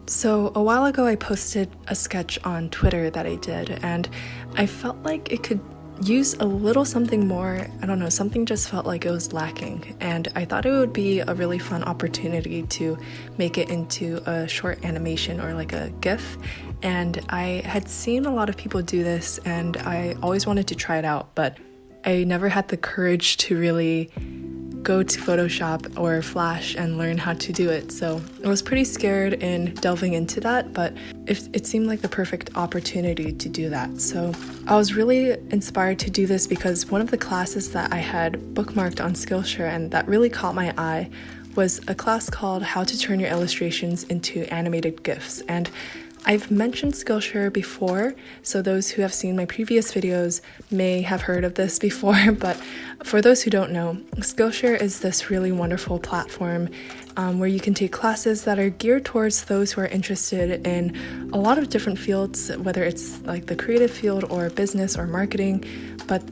So a while ago I posted a sketch on Twitter that I did, and I felt like it could use a little something more. I don't know, something just felt like it was lacking, and I thought it would be a really fun opportunity to make it into a short animation or like a GIF. And I had seen a lot of people do this, and I always wanted to try it out, but I never had the courage to really go to Photoshop or Flash and learn how to do it. So I was pretty scared in delving into that, but it seemed like the perfect opportunity to do that. So I was really inspired to do this because one of the classes that I had bookmarked on Skillshare and that really caught my eye was a class called How to Turn Your Illustrations into Animated GIFs. And I've mentioned Skillshare before, so those who have seen my previous videos may have heard of this before, but for those who don't know, Skillshare is this really wonderful platform where you can take classes that are geared towards those who are interested in a lot of different fields, whether it's like the creative field or business or marketing. But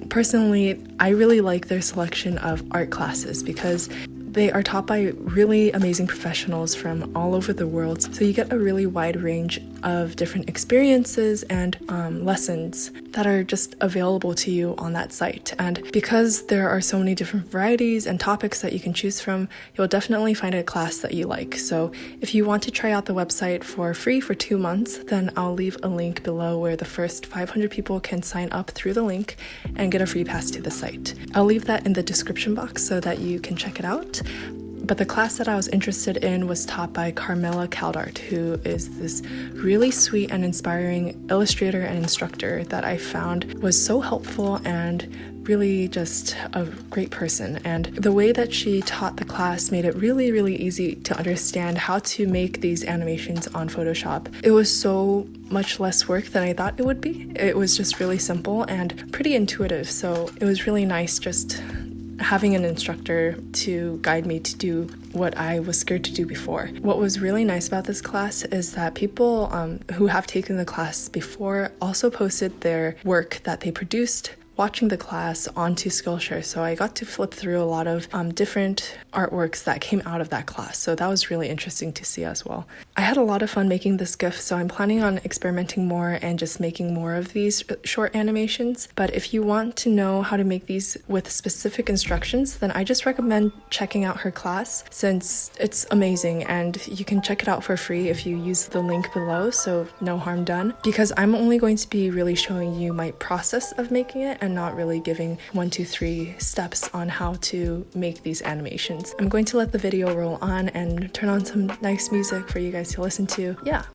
personally, I really like their selection of art classes because they are taught by really amazing professionals from all over the world. So you get a really wide range of different experiences and lessons that are just available to you on that site. And because there are so many different varieties and topics that you can choose from, you'll definitely find a class that you like. So if you want to try out the website for free for 2 months, then I'll leave a link below where the first 500 people can sign up through the link and get a free pass to the site. I'll leave that in the description box so that you can check it out. But the class that I was interested in was taught by Carmela Caldart, who is this really sweet and inspiring illustrator and instructor that I found was so helpful and really just a great person. And the way that she taught the class made it really, really easy to understand how to make these animations on Photoshop. It was so much less work than I thought it would be. It was just really simple and pretty intuitive, so it was really nice just having an instructor to guide me to do what I was scared to do before. What was really nice about this class is that people who have taken the class before also posted their work that they produced watching the class onto Skillshare, so I got to flip through a lot of different artworks that came out of that class, so that was really interesting to see as well. I had a lot of fun making this GIF, so I'm planning on experimenting more and just making more of these short animations. But if you want to know how to make these with specific instructions, then I just recommend checking out her class since it's amazing, and you can check it out for free if you use the link below, so no harm done, because I'm only going to be really showing you my process of making it and not really giving 1, 2, 3 steps on how to make these animations. I'm going to let the video roll on and turn on some nice music for you guys to listen to. Yeah,